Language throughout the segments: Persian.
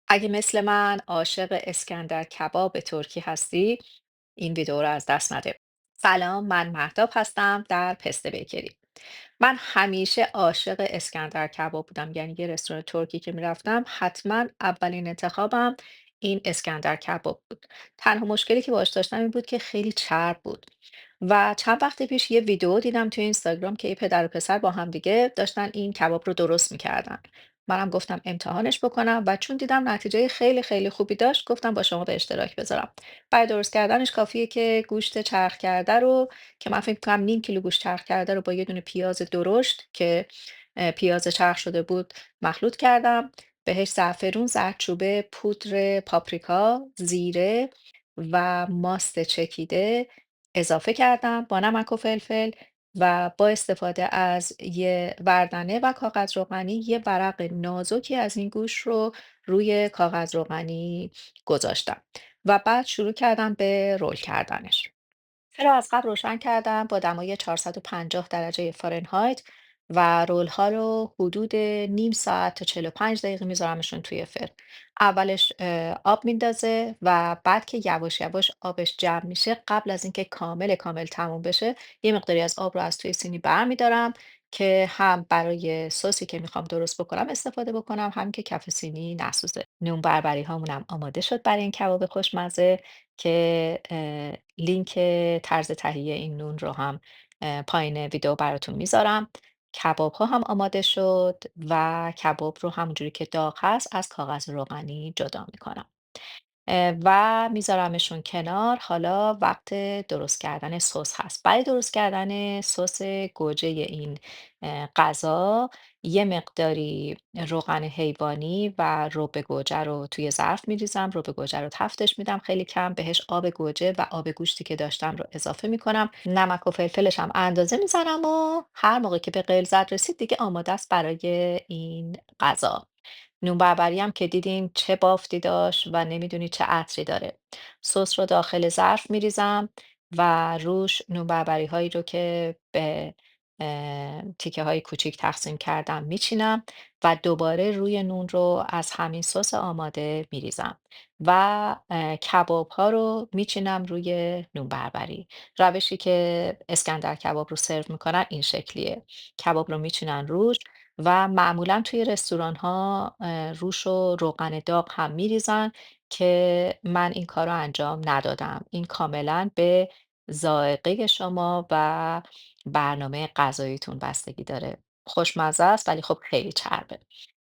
اگه مثل من عاشق اسکندر کباب ترکی هستی، این ویدیو رو از دست نده. سلام، من مهتاب هستم در پسته بیکری. من همیشه عاشق اسکندر کباب بودم، یعنی یه رستوران ترکی که میرفتم حتما اولین انتخابم این اسکندر کباب بود. تنها مشکلی که باش داشتم این بود که خیلی چرب بود. و چند وقت پیش یه ویدیو دیدم توی اینستاگرام که یه پدر و پسر با هم دیگه داشتن این کباب رو درست میکردن. منم گفتم امتحانش بکنم و چون دیدم نتیجه خیلی خیلی خوبی داشت گفتم با شما به اشتراک بذارم. برای درست کردنش کافیه که گوشت چرخ کرده رو که من فکر کنم نیم کیلو گوشت چرخ کرده رو با یه دونه پیاز درشت که پیاز چرخ شده بود مخلوط کردم. بهش زعفرون، زردچوبه، پودر پاپریکا، زیره و ماست چکیده اضافه کردم با نمک و فلفل و با استفاده از یه وردنه و کاغذ روغنی یه ورق نازکی از این گوشت رو روی کاغذ روغنی گذاشتم و بعد شروع کردم به رول کردنش. چرا از قبل روشن کردم با دمای 450 درجه فارنهایت و رول‌ها رو حدود نیم ساعت تا 45 دقیقه میذارمشون توی فرن. اولش آب میندازه و بعد که یواش یواش آبش جمع میشه قبل از اینکه کامل کامل تموم بشه یه مقداری از آب رو از توی سینی برمیدارم که هم برای سسی که میخوام درست بکنم استفاده بکنم هم که کف سینی نسوزه. نون بربری هامونم آماده شد برای این کباب خوشمزه که لینک طرز تهیه این نون رو هم پایین ویدیو براتون میذارم. کباب ها هم آماده شد و کباب رو همونجوری که داغ هست از کاغذ روغنی جدا میکنم. و میذارمشون کنار. حالا وقت درست کردن سس هست. برای درست کردن سس گوجه این غذا یه مقداری روغن حیوانی و رب گوجه رو توی ظرف میریزم. رب گوجه رو تفتش میدم خیلی کم، بهش آب گوجه و آب گوشتی که داشتم رو اضافه میکنم. نمک و فلفلش هم اندازه میزنم و هر موقع که به غلظت رسید دیگه آماده است برای این غذا. نون بربری هم که دیدین چه بافتی داشت و نمیدونی چه عطری داره. سس رو داخل ظرف میریزم و روش نون بربری هایی رو که به تیکه های کوچیک تقسیم کردم میچینم و دوباره روی نون رو از همین سس آماده میریزم و کباب ها رو میچینم روی نون بربری. روشی که اسکندر کباب رو سرو میکنن این شکلیه. کباب رو میچینن روش و معمولا توی رستوران ها روش و روغن داغ هم میریزن که من این کار رو انجام ندادم. این کاملا به ذائقه شما و برنامه غذاییتون بستگی داره. خوشمزه است ولی خب خیلی چربه.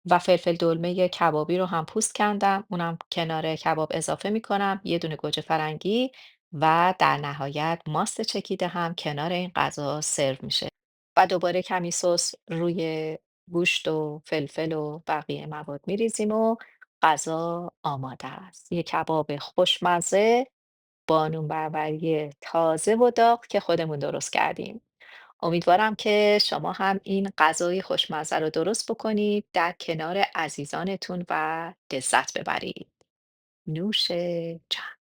و فلفل دلمه کبابی رو هم پوست کندم اونم کنار کباب اضافه میکنم، یه دونه گوجه فرنگی و در نهایت ماست چکیده هم کنار این غذا سرو میشه و دوباره کمی سس روی گوشت و فلفل و بقیه مواد میریزیم و غذا آماده است. یه کباب خوشمزه با نون بربری تازه و داغ که خودمون درست کردیم. امیدوارم که شما هم این غذای خوشمزه رو درست بکنید در کنار عزیزانتون و لذت ببرید. نوش جان.